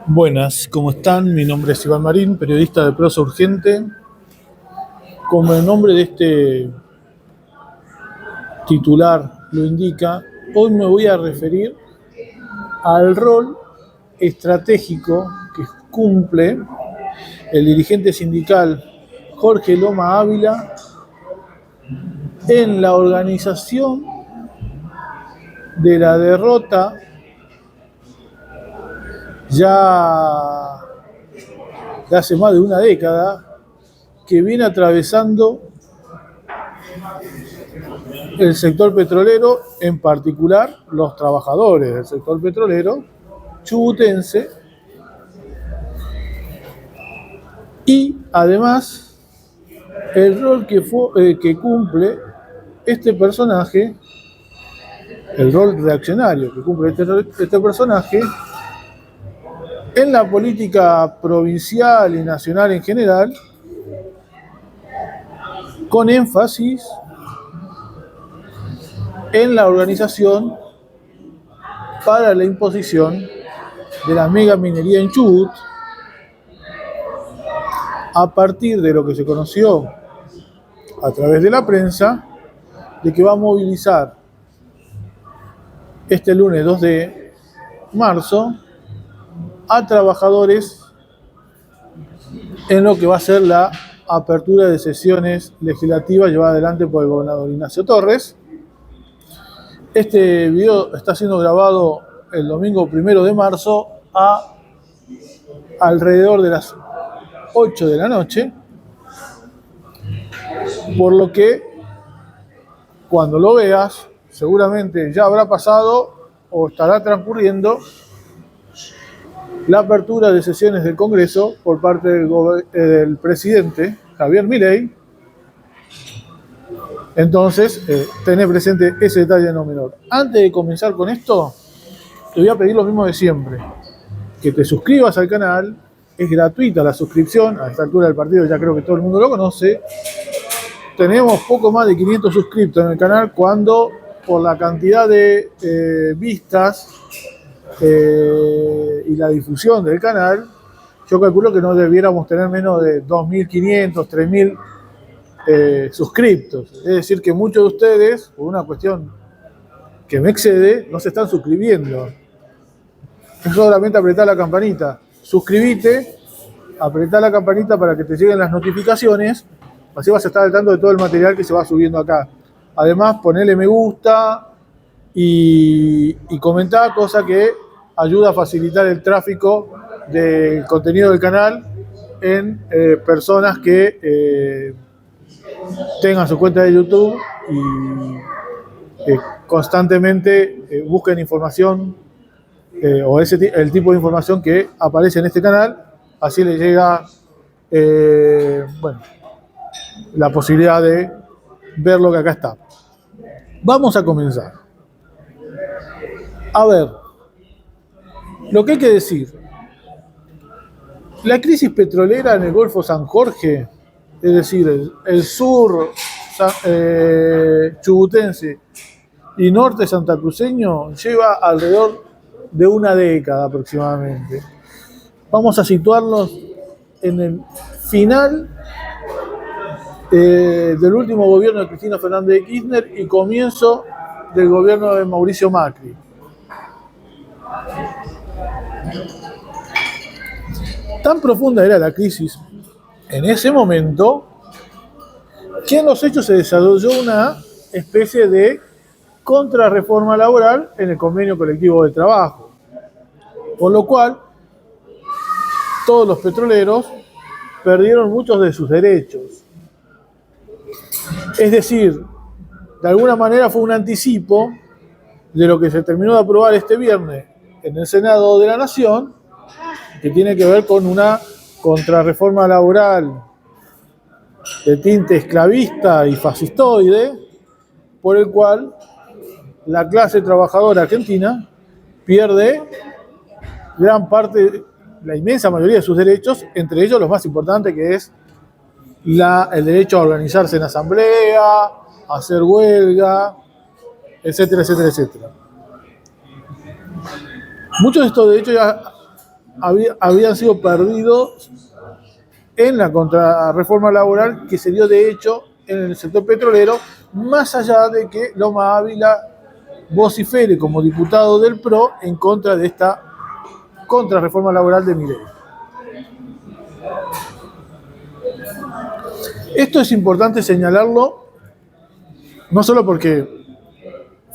Buenas, ¿cómo están? Mi nombre es Iván Marín, periodista de Prosa Urgente. Como el nombre de este titular lo indica, hoy me voy a referir al rol estratégico que cumple el dirigente sindical Jorge Loma Ávila en la organización de la derrota ya de hace más de una década que viene atravesando el sector petrolero, en particular los trabajadores del sector petrolero chubutense, y además el rol que cumple este personaje, el rol reaccionario que cumple este personaje en la política provincial y nacional en general, con énfasis en la organización para la imposición de la mega minería en Chubut, a partir de lo que se conoció a través de la prensa, de que va a movilizar este lunes 2 de marzo a trabajadores en lo que va a ser la apertura de sesiones legislativas llevada adelante por el gobernador Ignacio Torres. Este video está siendo grabado el domingo 1 de marzo a alrededor de las 8 de la noche, por lo que cuando lo veas seguramente ya habrá pasado o estará transcurriendo la apertura de sesiones del Congreso por parte del presidente Javier Milei. Entonces, tener presente ese detalle no menor. Antes de comenzar con esto, te voy a pedir lo mismo de siempre, que te suscribas al canal. Es gratuita la suscripción, a esta altura del partido ya creo que todo el mundo lo conoce. Tenemos poco más de 500 suscriptos en el canal, cuando por la cantidad de vistas y la difusión del canal, yo calculo que no debiéramos tener menos de 2.500, 3.000 suscriptos. Es decir, que muchos de ustedes, por una cuestión que me excede, no se están suscribiendo. Es solamente apretar la campanita. Suscríbete, apretá la campanita para que te lleguen las notificaciones, así vas a estar al tanto de todo el material que se va subiendo acá. Además, ponele me gusta y comentá, cosa que ayuda a facilitar el tráfico del contenido del canal en personas que tengan su cuenta de YouTube y constantemente busquen información o el tipo de información que aparece en este canal. Así les llega la posibilidad de ver lo que acá está. Vamos a comenzar. A ver, lo que hay que decir: la crisis petrolera en el Golfo San Jorge, es decir, el sur chubutense y norte santacruceño, lleva alrededor de una década aproximadamente. Vamos a situarnos en el final del último gobierno de Cristina Fernández de Kirchner y comienzo del gobierno de Mauricio Macri. Tan profunda era la crisis en ese momento que en los hechos se desarrolló una especie de contrarreforma laboral en el convenio colectivo de trabajo, por lo cual todos los petroleros perdieron muchos de sus derechos. Es decir, de alguna manera fue un anticipo de lo que se terminó de aprobar este viernes en el Senado de la Nación, que tiene que ver con una contrarreforma laboral de tinte esclavista y fascistoide, por el cual la clase trabajadora argentina pierde gran parte, la inmensa mayoría de sus derechos, entre ellos los más importantes, que es el derecho a organizarse en asamblea, a hacer huelga, etcétera, etcétera, etcétera. Muchos de estos derechos ya habían sido perdidos en la contrarreforma laboral que se dio de hecho en el sector petrolero, más allá de que Loma Ávila vocifere como diputado del PRO en contra de esta contrarreforma laboral de Milei. Esto es importante señalarlo, no solo porque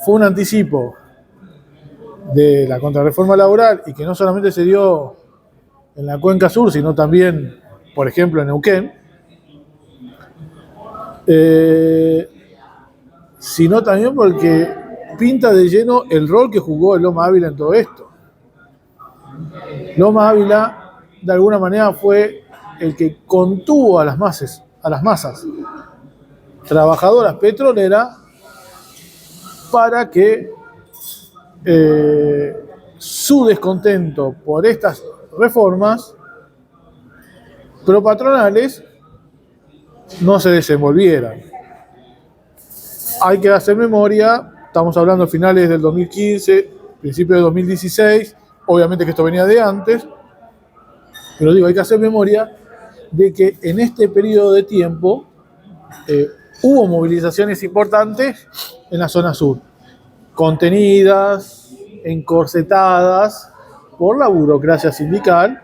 fue un anticipo de la contrarreforma laboral y que no solamente se dio en la Cuenca Sur, sino también, por ejemplo, en Neuquén, sino también porque pinta de lleno el rol que jugó el Loma Ávila en todo esto. Loma Ávila, de alguna manera, fue el que contuvo a las masas trabajadoras petroleras para que su descontento por estas reformas propatronales no se desenvolvieran. Hay que hacer memoria, estamos hablando de finales del 2015, principios de 2016, obviamente que esto venía de antes, pero digo, hay que hacer memoria de que en este periodo de tiempo hubo movilizaciones importantes en la zona sur, contenidas, encorsetadas por la burocracia sindical,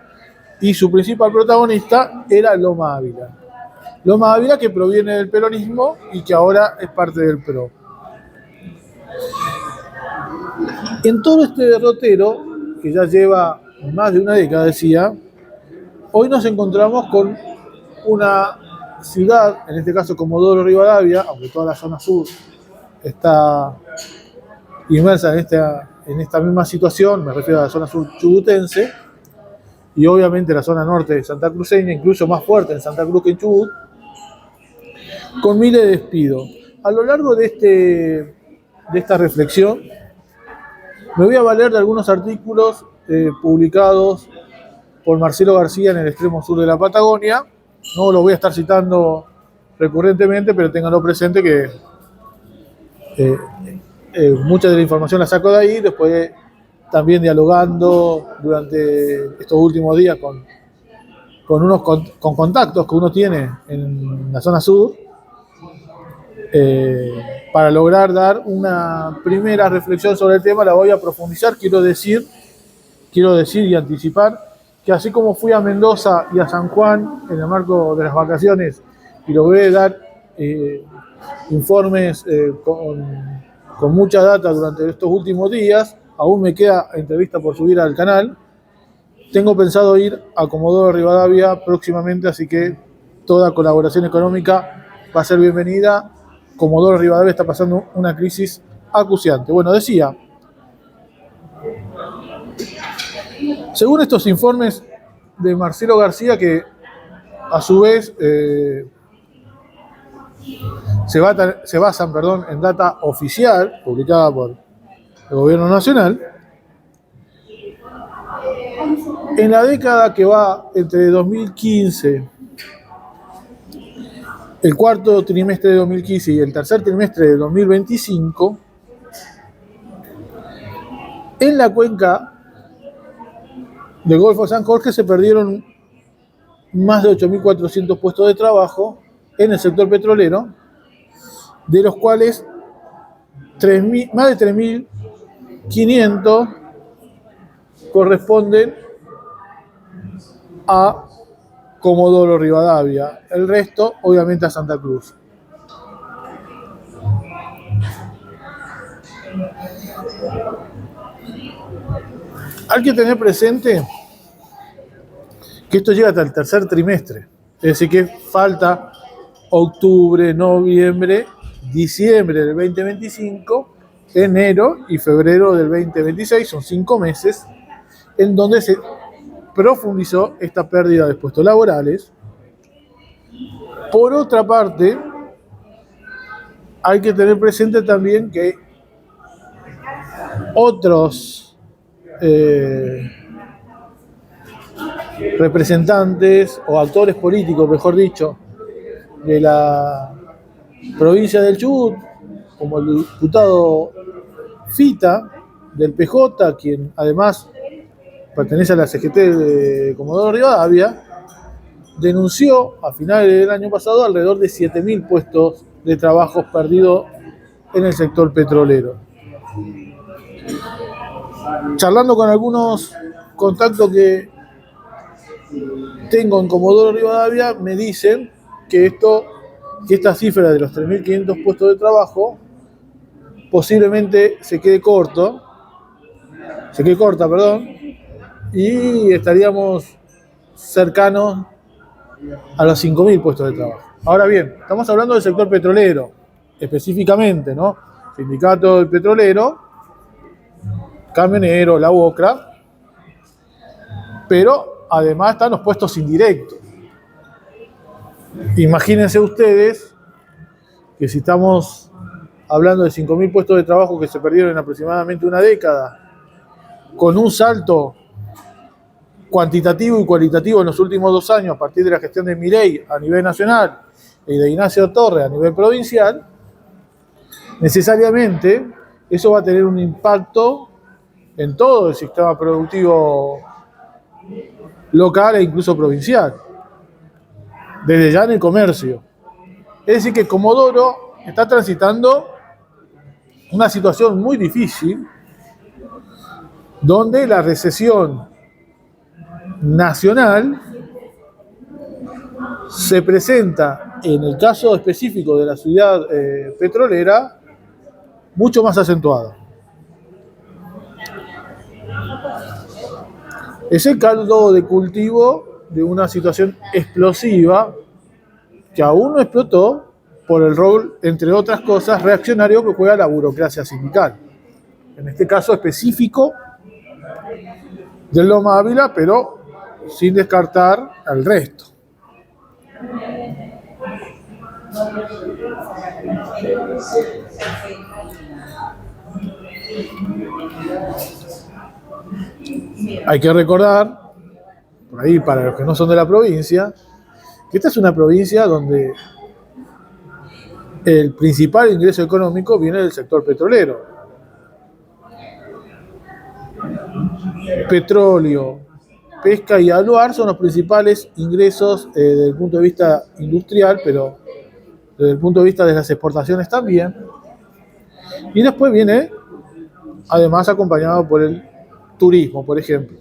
y su principal protagonista era Loma Ávila. Loma Ávila, que proviene del peronismo y que ahora es parte del PRO. En todo este derrotero, que ya lleva más de una década, decía, hoy nos encontramos con una ciudad, en este caso Comodoro Rivadavia, aunque toda la zona sur está inmersa en esta misma situación, me refiero a la zona sur chubutense, y obviamente la zona norte de Santa Cruceña, incluso más fuerte en Santa Cruz que en Chubut, con miles de despidos. A lo largo de esta reflexión, me voy a valer de algunos artículos publicados por Marcelo García en el extremo sur de la Patagonia. No lo voy a estar citando recurrentemente, pero ténganlo presente que mucha de la información la saco de ahí, después también dialogando durante estos últimos días con contactos que uno tiene en la zona sur, para lograr dar una primera reflexión sobre el tema. La voy a profundizar. Quiero decir y anticipar que así como fui a Mendoza y a San Juan en el marco de las vacaciones y logré dar informes con mucha data durante estos últimos días, aún me queda entrevista por subir al canal. Tengo pensado ir a Comodoro Rivadavia próximamente, así que toda colaboración económica va a ser bienvenida. Comodoro Rivadavia está pasando una crisis acuciante. Bueno, decía, según estos informes de Marcelo García, que a su vez se basan en data oficial publicada por el Gobierno Nacional, en la década que va entre 2015, el cuarto trimestre de 2015 y el tercer trimestre de 2025, en la cuenca del Golfo de San Jorge se perdieron más de 8.400 puestos de trabajo en el sector petrolero, de los cuales más de 3.500 corresponden a Comodoro Rivadavia, el resto obviamente a Santa Cruz. Hay que tener presente que esto llega hasta el tercer trimestre, es decir que falta octubre, noviembre, diciembre del 2025, enero y febrero del 2026, son 5 meses en donde se profundizó esta pérdida de puestos laborales. Por otra parte, hay que tener presente también que otros representantes o actores políticos, mejor dicho, de la provincia del Chubut, como el diputado Fita del PJ, quien además pertenece a la CGT de Comodoro Rivadavia, denunció a finales del año pasado alrededor de 7.000 puestos de trabajo perdidos en el sector petrolero. Charlando con algunos contactos que tengo en Comodoro Rivadavia, me dicen que esta cifra de los 3.500 puestos de trabajo posiblemente se quede corta, y estaríamos cercanos a los 5.000 puestos de trabajo. Ahora bien, estamos hablando del sector petrolero, específicamente, ¿no? Sindicato del petrolero, camionero, la UOCRA, pero además están los puestos indirectos. Imagínense ustedes que si estamos hablando de 5.000 puestos de trabajo que se perdieron en aproximadamente una década, con un salto cuantitativo y cualitativo en los últimos 2 años a partir de la gestión de Milei a nivel nacional y de Ignacio Torres a nivel provincial, necesariamente eso va a tener un impacto en todo el sistema productivo local e incluso provincial, desde ya en el comercio. Es decir, que Comodoro está transitando una situación muy difícil, donde la recesión nacional se presenta, en el caso específico de la ciudad petrolera, mucho más acentuada. Es el caldo de cultivo de una situación explosiva que aún no explotó por el rol, entre otras cosas, reaccionario que juega la burocracia sindical. En este caso específico del Loma Ávila, pero sin descartar al resto. Hay que recordar, por ahí para los que no son de la provincia, que esta es una provincia donde el principal ingreso económico viene del sector petrolero. Petróleo, pesca y aluar son los principales ingresos desde el punto de vista industrial, pero desde el punto de vista de las exportaciones también. Y después viene, además, acompañado por el turismo, por ejemplo.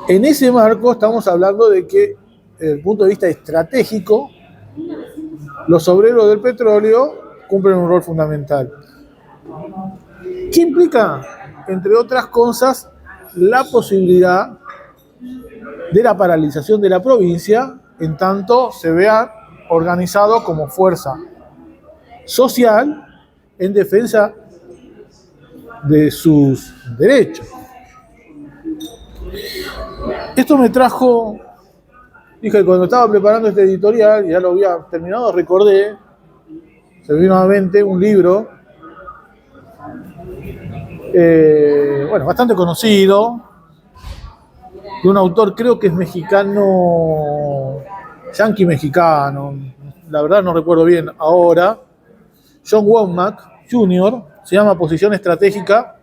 En ese marco estamos hablando de que, desde el punto de vista estratégico, los obreros del petróleo cumplen un rol fundamental. ¿Qué implica, entre otras cosas, la posibilidad de la paralización de la provincia en tanto se vea organizado como fuerza social en defensa de sus derechos? Esto me trajo, dije, cuando estaba preparando este editorial, ya lo había terminado, recordé, se me vino a la mente un libro, bastante conocido, de un autor, creo que es mexicano, yanqui mexicano, la verdad no recuerdo bien ahora, John Womack Jr., se llama Posición Estratégica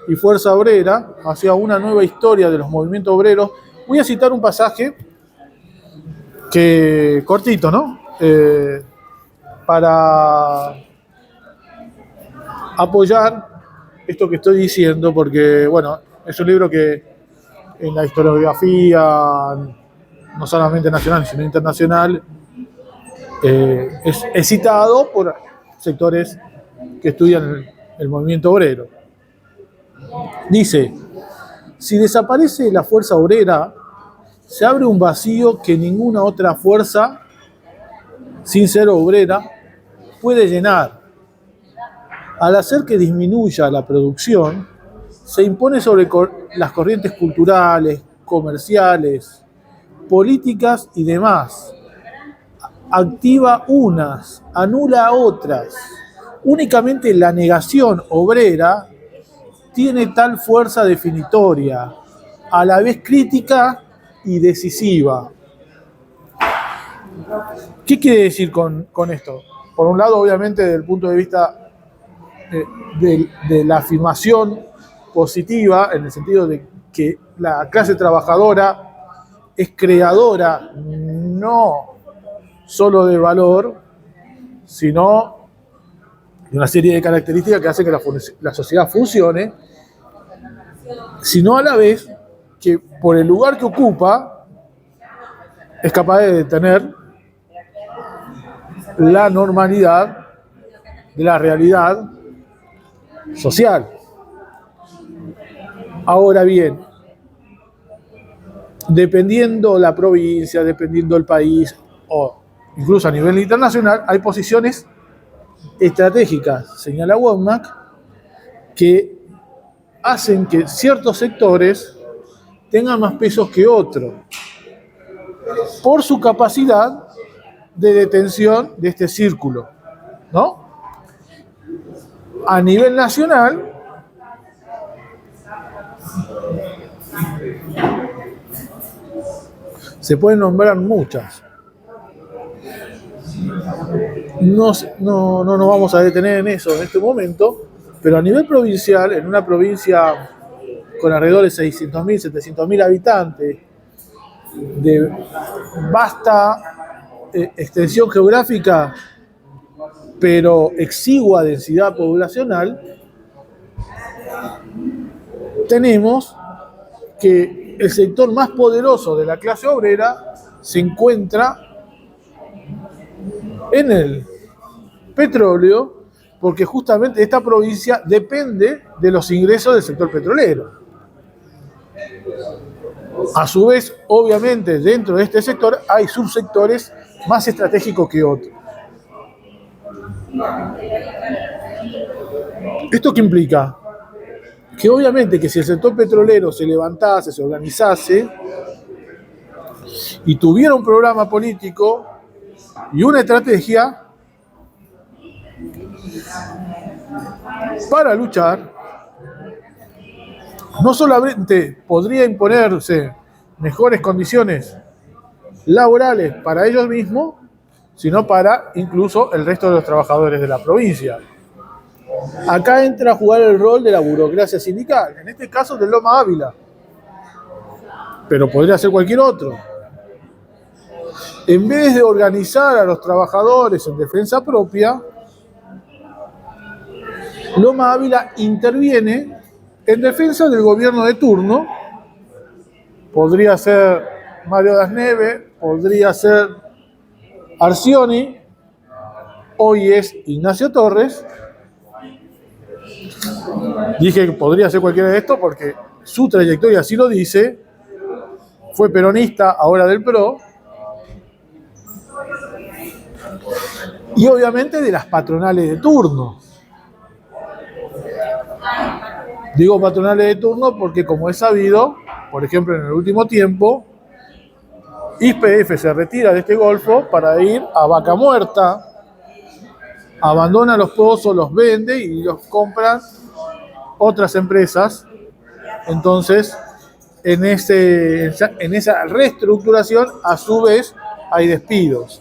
y Fuerza Obrera, hacia una nueva historia de los movimientos obreros. Voy a citar un pasaje que, cortito, ¿no? Para apoyar esto que estoy diciendo, porque, bueno, es un libro que en la historiografía, no solamente nacional, sino internacional, es citado por sectores que estudian el movimiento obrero. Dice: si desaparece la fuerza obrera, se abre un vacío que ninguna otra fuerza, sin ser obrera, puede llenar. Al hacer que disminuya la producción, se impone sobre las corrientes culturales, comerciales, políticas y demás. Activa unas, anula otras. Únicamente la negación obrera tiene tal fuerza definitoria, a la vez crítica y decisiva. ¿Qué quiere decir con esto? Por un lado, obviamente, desde el punto de vista de la afirmación positiva, en el sentido de que la clase trabajadora es creadora no solo de valor, sino de una serie de características que hacen que la sociedad funcione, sino a la vez que por el lugar que ocupa es capaz de detener la normalidad de la realidad social. Ahora bien, dependiendo la provincia, dependiendo el país, o incluso a nivel internacional, hay posiciones estratégicas, señala Womack, que hacen que ciertos sectores tengan más pesos que otros por su capacidad de detención de este círculo, ¿no? A nivel nacional, se pueden nombrar muchas. No nos vamos a detener en eso en este momento, pero a nivel provincial, en una provincia con alrededor de 600.000, 700.000 habitantes, de vasta extensión geográfica, pero exigua densidad poblacional, tenemos que el sector más poderoso de la clase obrera se encuentra en el petróleo, porque justamente esta provincia depende de los ingresos del sector petrolero. A su vez, obviamente, dentro de este sector hay subsectores más estratégicos que otros. ¿Esto qué implica? Que obviamente que si el sector petrolero se levantase, se organizase y tuviera un programa político y una estrategia para luchar, no solamente podría imponerse mejores condiciones laborales para ellos mismos, sino para incluso el resto de los trabajadores de la provincia. Acá entra a jugar el rol de la burocracia sindical, en este caso de Loma Ávila, pero podría ser cualquier otro. En vez de organizar a los trabajadores en defensa propia, Loma Ávila interviene en defensa del gobierno de turno. Podría ser Mario Das Neves, podría ser Arcioni, hoy es Ignacio Torres. Dije que podría ser cualquiera de estos porque su trayectoria así lo dice. Fue peronista, ahora del PRO. Y obviamente de las patronales de turno. Digo patronales de turno porque, como es sabido, por ejemplo, en el último tiempo, YPF se retira de este golfo para ir a Vaca Muerta, abandona los pozos, los vende y los compran otras empresas. Entonces, en esa reestructuración, a su vez, hay despidos.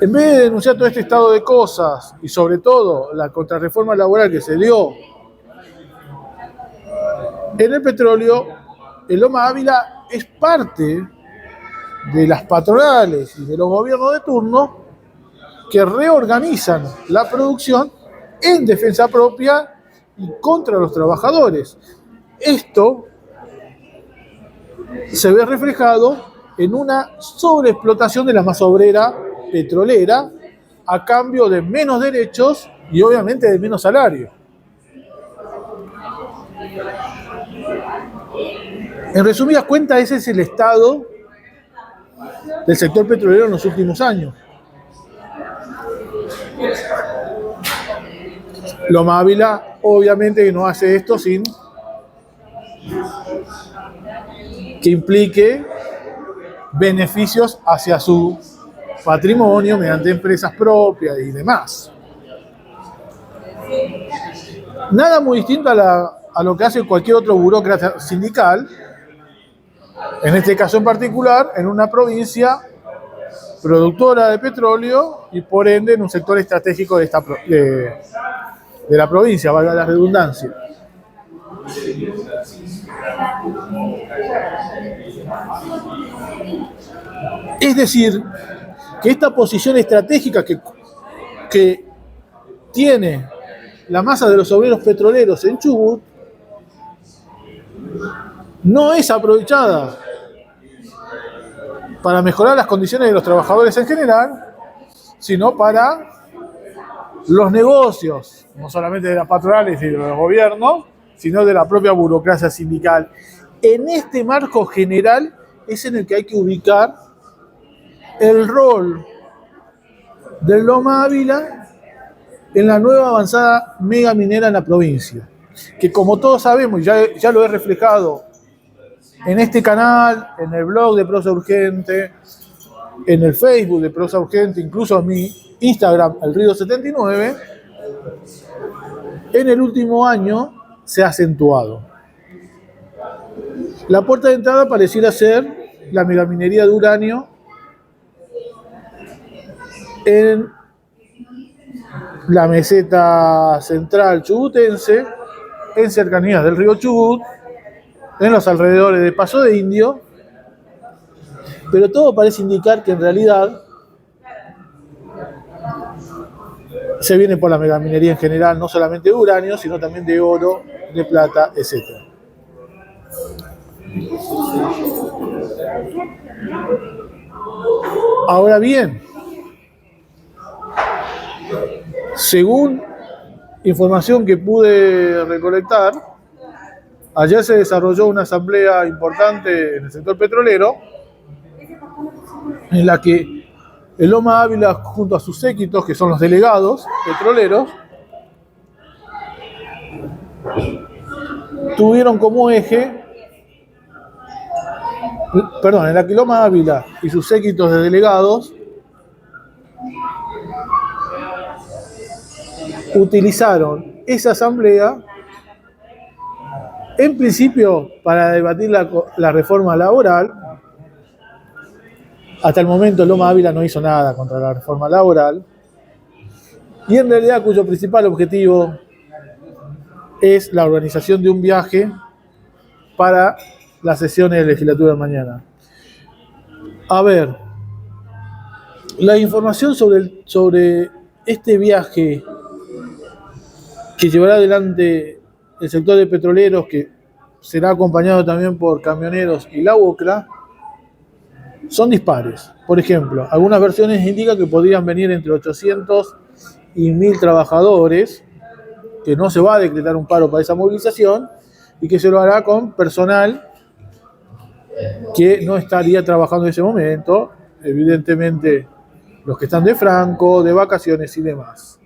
En vez de denunciar todo este estado de cosas y sobre todo la contrarreforma laboral que se dio en el petróleo, el Loma Ávila es parte de las patronales y de los gobiernos de turno que reorganizan la producción en defensa propia y contra los trabajadores. Esto se ve reflejado en una sobreexplotación de la masa obrera petrolera a cambio de menos derechos y obviamente de menos salario. En resumidas cuentas, ese es el estado del sector petrolero en los últimos años. Loma Ávila obviamente que no hace esto sin que implique beneficios hacia su patrimonio mediante empresas propias y demás. Nada muy distinto a lo que hace cualquier otro burócrata sindical, en este caso en particular, en una provincia productora de petróleo y por ende en un sector estratégico de de la provincia, valga la redundancia. Es decir, que esta posición estratégica que tiene la masa de los obreros petroleros en Chubut no es aprovechada para mejorar las condiciones de los trabajadores en general, sino para los negocios, no solamente de las patronales y de los gobiernos, sino de la propia burocracia sindical. En este marco general es en el que hay que ubicar el rol del Loma Ávila en la nueva avanzada mega minera en la provincia, que como todos sabemos, ya lo he reflejado en este canal, en el blog de Prosa Urgente, en el Facebook de Prosa Urgente, incluso en mi Instagram, el Río79, en el último año se ha acentuado. La puerta de entrada pareciera ser la megaminería de uranio en la meseta central chubutense, en cercanías del río Chubut, en los alrededores de Paso de Indio, pero todo parece indicar que en realidad se viene por la megaminería en general, no solamente de uranio, sino también de oro, de plata, etc. Ahora bien, según información que pude recolectar, ayer se desarrolló una asamblea importante en el sector petrolero, en la que el Loma Ávila, junto a sus séquitos, que son los delegados petroleros, tuvieron como eje, en la que Loma Ávila y sus séquitos de delegados utilizaron esa asamblea en principio para debatir la reforma laboral. Hasta el momento Loma Ávila no hizo nada contra la reforma laboral y en realidad cuyo principal objetivo es la organización de un viaje para las sesiones de legislatura de mañana. A ver, la información sobre este viaje que llevará adelante el sector de petroleros, que será acompañado también por camioneros y la UCRA, son dispares. Por ejemplo, algunas versiones indican que podrían venir entre 800 y 1000 trabajadores, que no se va a decretar un paro para esa movilización y que se lo hará con personal que no estaría trabajando en ese momento, evidentemente los que están de franco, de vacaciones y demás.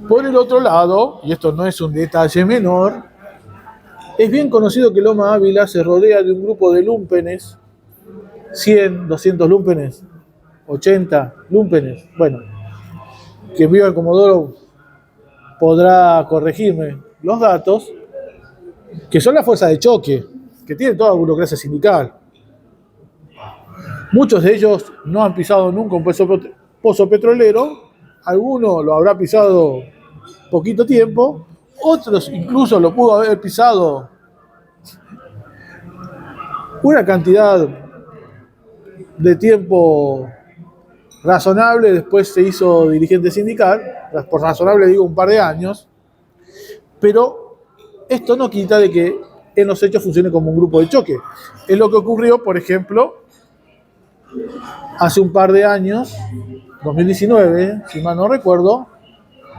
Por el otro lado, y esto no es un detalle menor, es bien conocido que Loma Ávila se rodea de un grupo de lúmpenes, 100, 200 lúmpenes, 80 lúmpenes, bueno, que viva el Comodoro podrá corregirme los datos, que son la fuerza de choque, que tiene toda la burocracia sindical. Muchos de ellos no han pisado nunca un pozo petrolero, alguno lo habrá pisado poquito tiempo, otros incluso lo pudo haber pisado una cantidad de tiempo razonable, después se hizo dirigente sindical, por razonable digo un par de años, pero esto no quita de que en los hechos funcione como un grupo de choque. Es lo que ocurrió, por ejemplo, hace un par de años, 2019, si mal no recuerdo,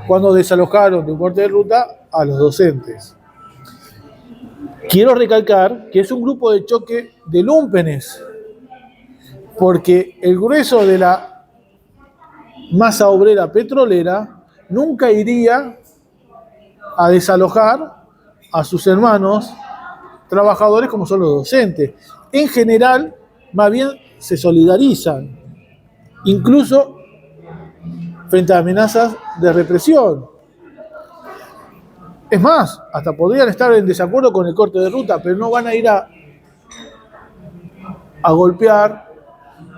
cuando desalojaron de un corte de ruta a los docentes. Quiero recalcar que es un grupo de choque de lúmpenes, porque el grueso de la masa obrera petrolera nunca iría a desalojar a sus hermanos trabajadores como son los docentes. En general, más bien se solidarizan, incluso frente a amenazas de represión. Es más, hasta podrían estar en desacuerdo con el corte de ruta, pero no van a ir a golpear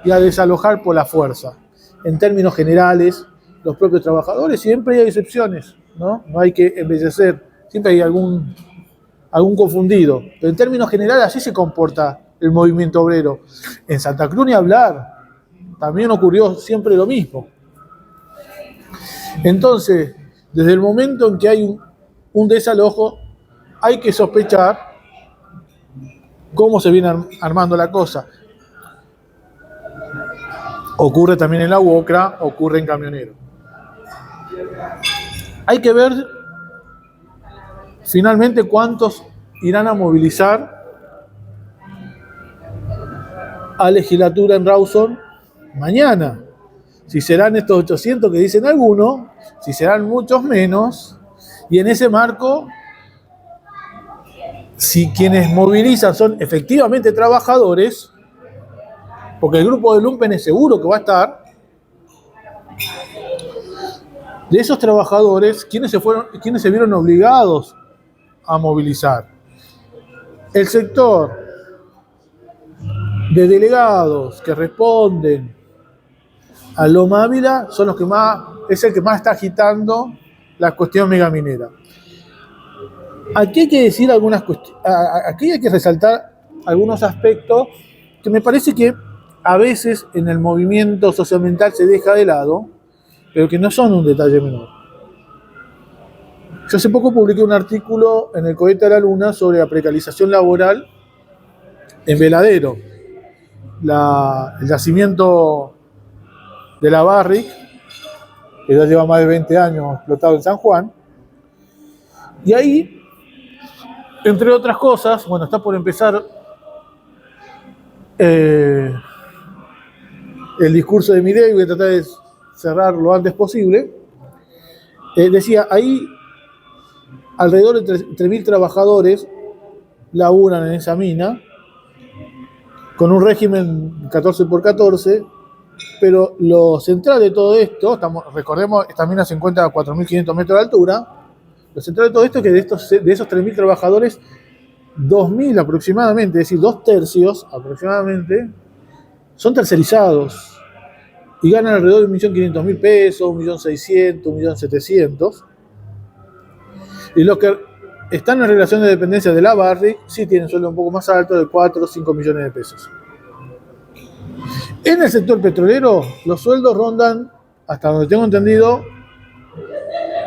y a desalojar por la fuerza. En términos generales, los propios trabajadores. Siempre hay excepciones, ¿no? No hay que embellecer. Siempre hay algún confundido. Pero en términos generales así se comporta el movimiento obrero. En Santa Cruz ni hablar. También ocurrió siempre lo mismo. Entonces, desde el momento en que hay un desalojo, hay que sospechar cómo se viene armando la cosa. Ocurre también en la UOCRA, ocurre en Camioneros. Hay que ver finalmente cuántos irán a movilizar a legislatura en Rawson mañana. Si serán estos 800 que dicen algunos, si serán muchos menos, y en ese marco, si quienes movilizan son efectivamente trabajadores, porque el grupo de lumpen es seguro que va a estar, de esos trabajadores, ¿quiénes se vieron obligados a movilizar? El sector de delegados que responden a Loma Ávila son los que es el que más está agitando la cuestión megaminera. Aquí hay que decir algunas cuestiones, aquí hay que resaltar algunos aspectos que me parece que a veces en el movimiento socioambiental se deja de lado, pero que no son un detalle menor. Yo hace poco publiqué un artículo en el Cohete a la Luna sobre la precarización laboral en Veladero, el yacimiento de la Barrick, que ya lleva más de 20 años explotado en San Juan, y ahí, entre otras cosas, bueno, está por empezar el discurso de Milei, voy a tratar de cerrar lo antes posible. Decía, ahí alrededor de 3.000 trabajadores laburan en esa mina, con un régimen 14x14, pero lo central de todo esto, recordemos, esta mina se encuentra a 4.500 metros de altura, lo central de todo esto es que de esos 3.000 trabajadores, 2.000 aproximadamente, es decir, 2/3 aproximadamente, son tercerizados y ganan alrededor de 1.500.000 pesos, 1.600.000, 1.700.000. Y los que están en relación de dependencia de la Barrick sí tienen sueldo un poco más alto, de 4 o 5 millones de pesos. En el sector petrolero, los sueldos rondan, hasta donde tengo entendido,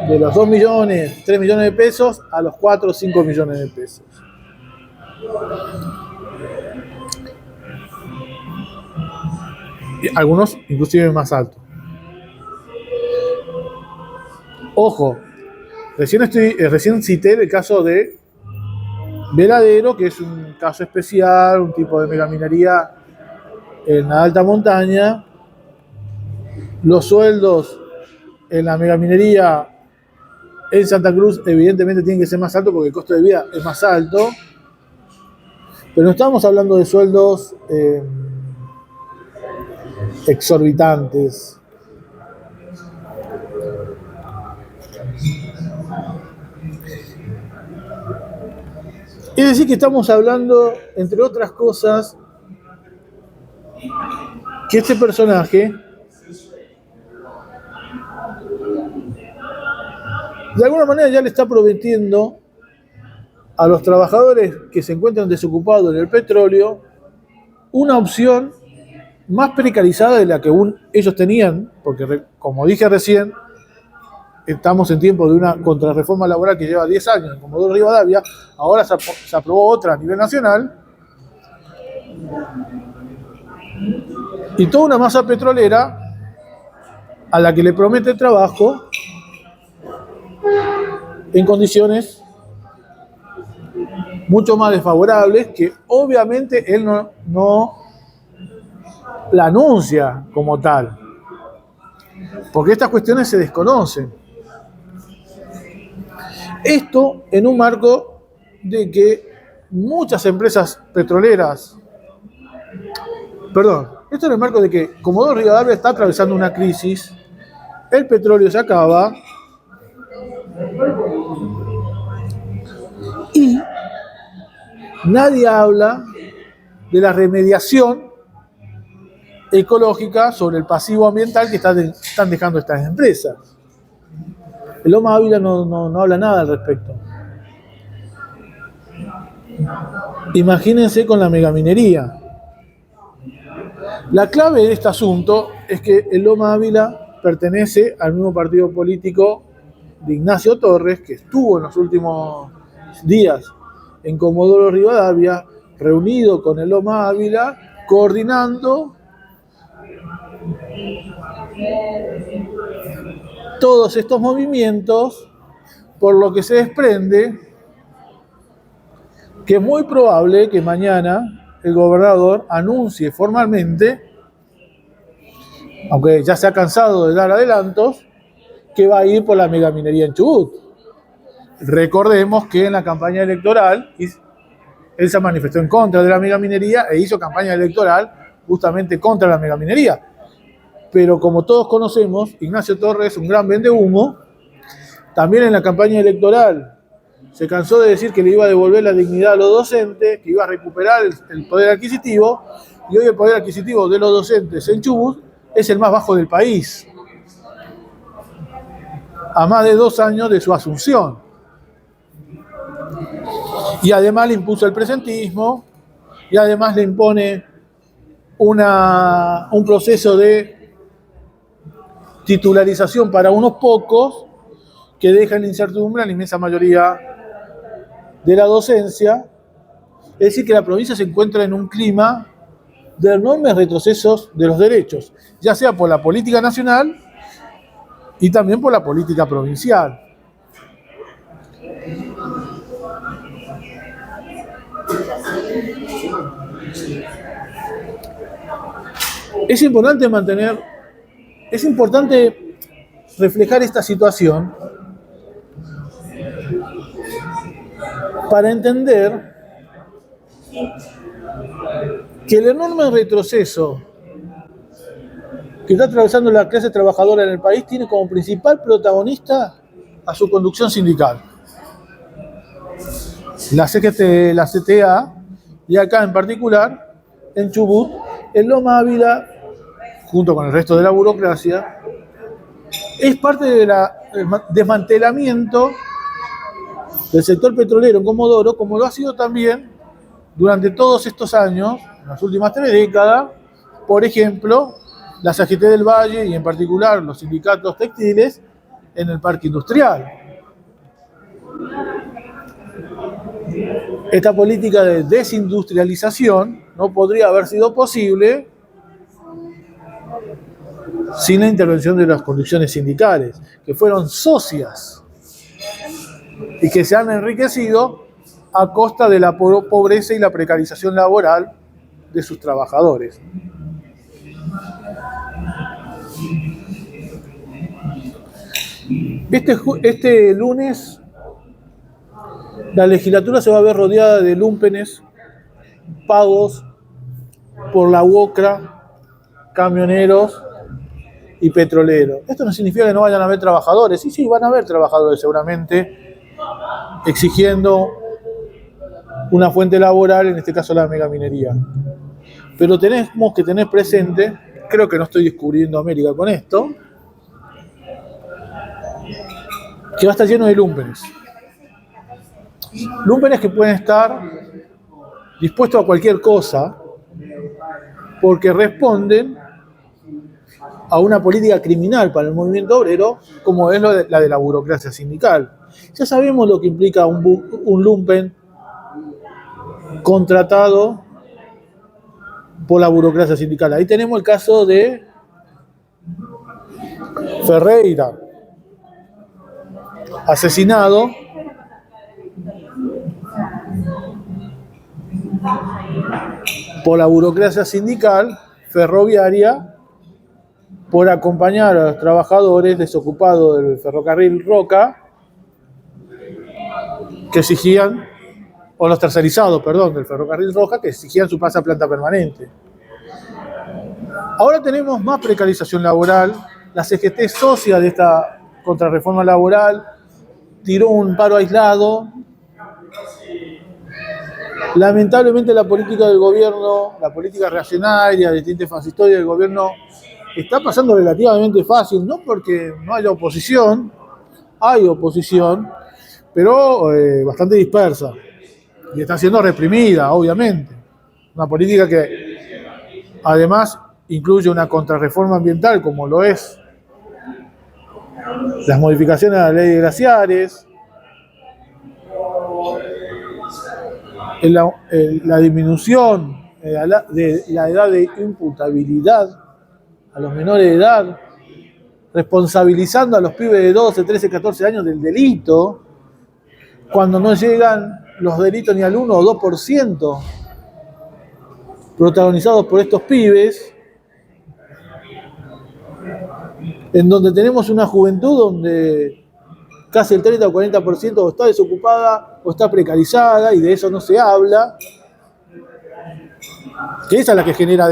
de los 2 millones, 3 millones de pesos a los 4 o 5 millones de pesos. Y algunos inclusive más altos. Ojo, recién cité el caso de Veladero, que es un caso especial, un tipo de megaminería en la alta montaña. Los sueldos en la megaminería en Santa Cruz evidentemente tienen que ser más altos porque el costo de vida es más alto, pero no estamos hablando de sueldos exorbitantes. Es decir, que estamos hablando, entre otras cosas, que este personaje de alguna manera ya le está prometiendo a los trabajadores que se encuentran desocupados en el petróleo una opción más precarizada de la que ellos tenían, porque como dije recién, estamos en tiempo de una contrarreforma laboral que lleva 10 años en Comodoro Rivadavia, ahora se aprobó otra a nivel nacional, y toda una masa petrolera a la que le promete trabajo en condiciones mucho más desfavorables, que obviamente él no la anuncia como tal, porque estas cuestiones se desconocen. Esto en un marco de que muchas empresas petroleras, esto en el marco de que Comodoro Rivadavia está atravesando una crisis, el petróleo se acaba y nadie habla de la remediación ecológica sobre el pasivo ambiental que están dejando estas empresas. El Loma Ávila no habla nada al respecto. Imagínense con la megaminería. La clave de este asunto es que el Loma Ávila pertenece al mismo partido político de Ignacio Torres, que estuvo en los últimos días en Comodoro Rivadavia, reunido con el Loma Ávila, coordinando todos estos movimientos, por lo que se desprende que es muy probable que mañana el gobernador anuncie formalmente, aunque ya se ha cansado de dar adelantos, que va a ir por la megaminería en Chubut. Recordemos que en la campaña electoral él se manifestó en contra de la megaminería e hizo campaña electoral justamente contra la megaminería. Pero como todos conocemos, Ignacio Torres es un gran vendehumo. También en la campaña electoral se cansó de decir que le iba a devolver la dignidad a los docentes, que iba a recuperar el poder adquisitivo, y hoy el poder adquisitivo de los docentes en Chubut es el más bajo del país, a más de 2 años de su asunción. Y además le impuso el presentismo, y además le impone un proceso de titularización para unos pocos que deja en incertidumbre a la inmensa mayoría de la docencia. Es decir, que la provincia se encuentra en un clima de enormes retrocesos de los derechos, ya sea por la política nacional y también por la política provincial. Es importante reflejar esta situación para entender que el enorme retroceso que está atravesando la clase trabajadora en el país tiene como principal protagonista a su conducción sindical. La CGT, la CTA, y acá en particular, en Chubut, el Loma Ávila, junto con el resto de la burocracia, es parte del desmantelamiento del sector petrolero en Comodoro, como lo ha sido también durante todos estos años, en las últimas 3 décadas, por ejemplo, la CGT del Valle y en particular los sindicatos textiles en el parque industrial. Esta política de desindustrialización no podría haber sido posible sin la intervención de las conducciones sindicales, que fueron socias y que se han enriquecido a costa de la pobreza y la precarización laboral de sus trabajadores. Este lunes la legislatura se va a ver rodeada de lúmpenes pagos por la UOCRA, camioneros y petroleros. Esto no significa que no vayan a haber trabajadores. Sí, van a haber trabajadores seguramente exigiendo una fuente laboral, en este caso la megaminería. Pero tenemos que tener presente, creo que no estoy descubriendo América con esto, que va a estar lleno de lúmpenes. Lúmpenes que pueden estar dispuestos a cualquier cosa porque responden a una política criminal para el movimiento obrero, como es la de la burocracia sindical. Ya sabemos lo que implica un lumpen contratado por la burocracia sindical. Ahí tenemos el caso de Ferreira, asesinado por la burocracia sindical ferroviaria por acompañar a los trabajadores desocupados del ferrocarril Roca que exigían, o los tercerizados, perdón, del ferrocarril Roca, que exigían su pase a planta permanente. Ahora tenemos más precarización laboral. La CGT socia de esta contrarreforma laboral tiró un paro aislado Lamentablemente la política del gobierno, la política reaccionaria de tinte fascistoide del gobierno está pasando relativamente fácil, no porque no haya oposición, hay oposición, pero bastante dispersa y está siendo reprimida, obviamente. Una política que además incluye una contrarreforma ambiental, como lo es las modificaciones a la ley de glaciares, la disminución de la edad de imputabilidad a los menores de edad, responsabilizando a los pibes de 12, 13, 14 años del delito, cuando no llegan los delitos ni al 1 o 2% protagonizados por estos pibes, en donde tenemos una juventud donde casi el 30 o 40% o está desocupada o está precarizada, y de eso no se habla, que esa es la que genera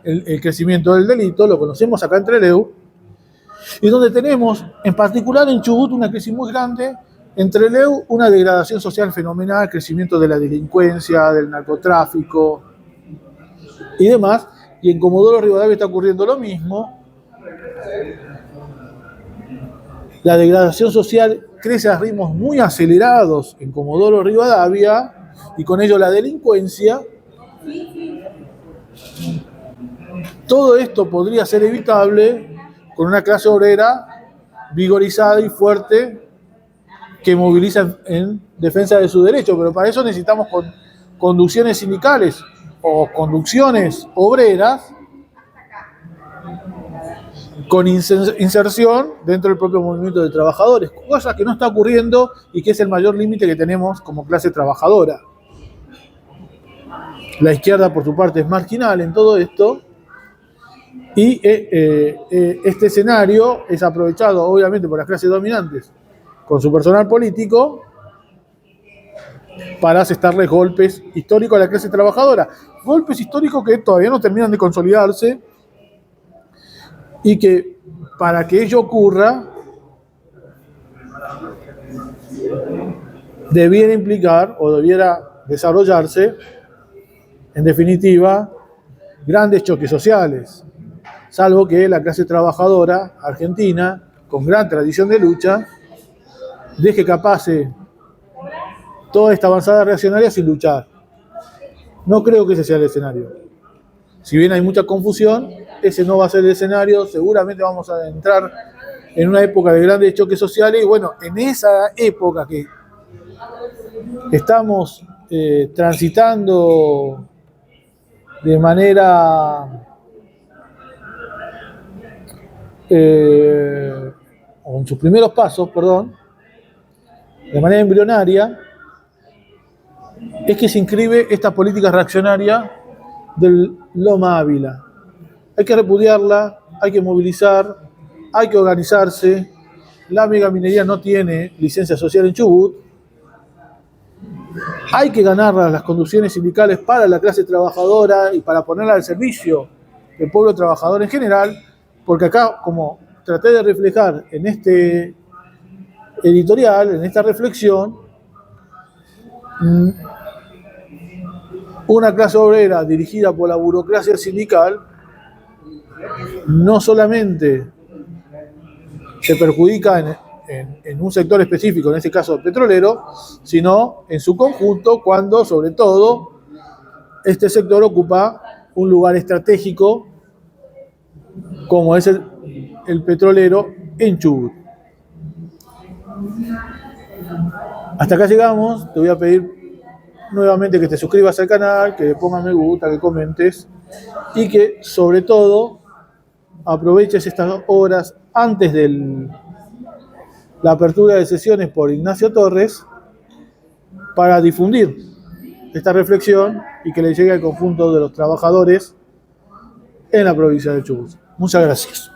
el crecimiento del delito, lo conocemos acá en Trelew, y donde tenemos, en particular en Chubut, una crisis muy grande, en Trelew una degradación social fenomenal, crecimiento de la delincuencia, del narcotráfico y demás, y en Comodoro Rivadavia está ocurriendo lo mismo. La degradación social crece a ritmos muy acelerados en Comodoro Rivadavia, y con ello la delincuencia. Todo esto podría ser evitable con una clase obrera vigorizada y fuerte que moviliza en defensa de sus derechos, pero para eso necesitamos conducciones sindicales o conducciones obreras con inserción dentro del propio movimiento de trabajadores, cosa que no está ocurriendo y que es el mayor límite que tenemos como clase trabajadora. La izquierda, por su parte, es marginal en todo esto, y este escenario es aprovechado, obviamente, por las clases dominantes con su personal político para asestarles golpes históricos a la clase trabajadora. Golpes históricos que todavía no terminan de consolidarse, y que para que ello ocurra debiera implicar o debiera desarrollarse, en definitiva, grandes choques sociales, salvo que la clase trabajadora argentina, con gran tradición de lucha, deje que pase toda esta avanzada reaccionaria sin luchar. No creo que ese sea el escenario. Si bien hay mucha confusión, ese no va a ser el escenario. Seguramente vamos a entrar en una época de grandes choques sociales, y bueno, en esa época que estamos transitando de manera o en sus primeros pasos, de manera embrionaria, es que se inscribe esta política reaccionaria del Loma Ávila. Hay que repudiarla, hay que movilizar, hay que organizarse. La megaminería no tiene licencia social en Chubut. Hay que ganar las conducciones sindicales para la clase trabajadora y para ponerla al servicio del pueblo trabajador en general, porque acá, como traté de reflejar en este editorial, en esta reflexión, una clase obrera dirigida por la burocracia sindical no solamente se perjudica en un sector específico, en este caso el petrolero, sino en su conjunto, cuando sobre todo este sector ocupa un lugar estratégico como es el petrolero en Chubut. Hasta acá llegamos. Te voy a pedir nuevamente que te suscribas al canal, que le pongas me gusta, que comentes, y que sobre todo aproveches estas horas antes de la apertura de sesiones por Ignacio Torres para difundir esta reflexión y que le llegue al conjunto de los trabajadores en la provincia de Chubut. Muchas gracias.